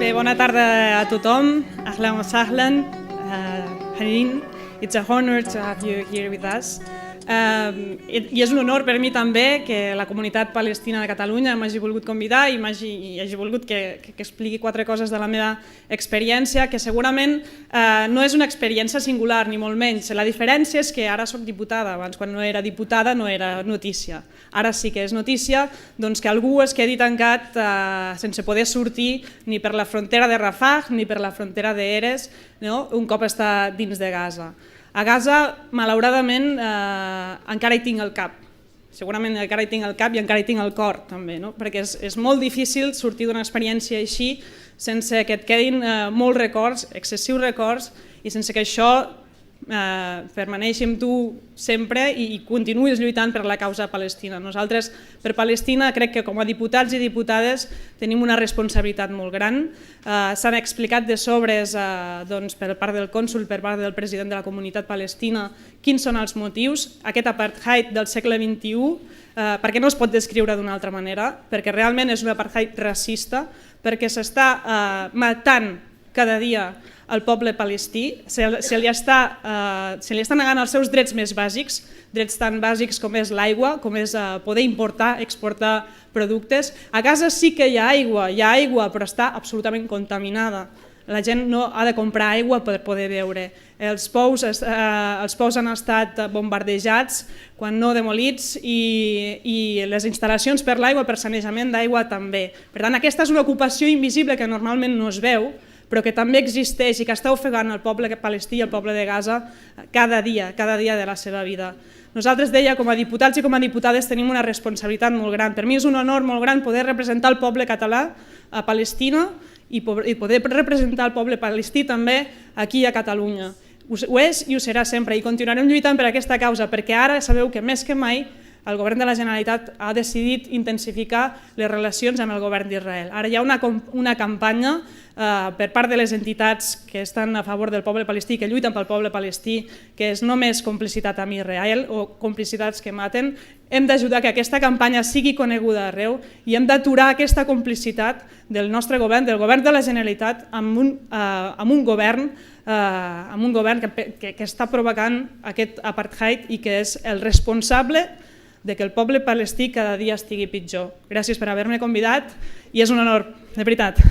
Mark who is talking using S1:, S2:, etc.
S1: Bé, bona tarda a tothom. Ahlan wa sahlan. Hanin, it's a honor to have you here with us. I és un honor per mi també que la comunitat palestina de Catalunya m'hagi volgut convidar i hagi volgut que expliqui 4 coses de la meva experiència, que segurament no és una experiència singular, ni molt menys. La diferència és que ara soc diputada, abans quan no era diputada no era notícia. Ara sí que és notícia que algú es quedi tancat sense poder sortir ni per la frontera de Rafah ni per la frontera d'Eres un cop està dins de Gaza. A Gaza, malauradament, encara hi tinc el cap. Segurament encara hi tinc el cap i encara hi tinc el cor, també, perquè és molt difícil sortir d'una experiència així sense que et quedin molts records, excessius records, i sense que això permaneixi amb tu sempre i continuïs lluitant per la causa palestina. Nosaltres, per Palestina, crec que com a diputats i diputades tenim una responsabilitat molt gran. S'han explicat de sobres per part del cònsol, per part del president de la comunitat palestina, quins són els motius. Aquest apartheid del segle XXI, perquè no es pot descriure d'una altra manera, perquè realment és un apartheid racista, perquè s'està matant cada dia al poble palestí, se li està negant els seus drets més bàsics, drets tan bàsics com és l'aigua, com és poder importar, exportar productes. A Gaza sí que hi ha aigua, però està absolutament contaminada. La gent no ha de comprar aigua per poder beure. Els pous han estat bombardejats, quan no demolits, i les instal·lacions per l'aigua, per sanejament d'aigua també. Per tant, aquesta és una ocupació invisible que normalment no es veu, però que també existeix i que està ofegant el poble palestí i el poble de Gaza cada dia de la seva vida. Nosaltres, deia, com a diputats i com a diputades tenim una responsabilitat molt gran. Per mi és un honor molt gran poder representar el poble català a Palestina i poder representar el poble palestí també aquí a Catalunya. Ho és i ho serà sempre, i continuarem lluitant per aquesta causa, perquè ara sabeu que més que mai el govern de la Generalitat ha decidit intensificar les relacions amb el govern d'Israel. Ara hi ha una campanya per part de les entitats que estan a favor del poble palestí, que lluiten pel poble palestí, que és només complicitat amb Israel o complicitats que maten. Hem d'ajudar que aquesta campanya sigui coneguda arreu i hem d'aturar aquesta complicitat del nostre govern, del govern de la Generalitat, amb un govern que està provocant aquest apartheid i que és el responsable de que el poble palestí cada dia estigui pitjor. Gràcies per haver-me convidat i és un honor, de veritat.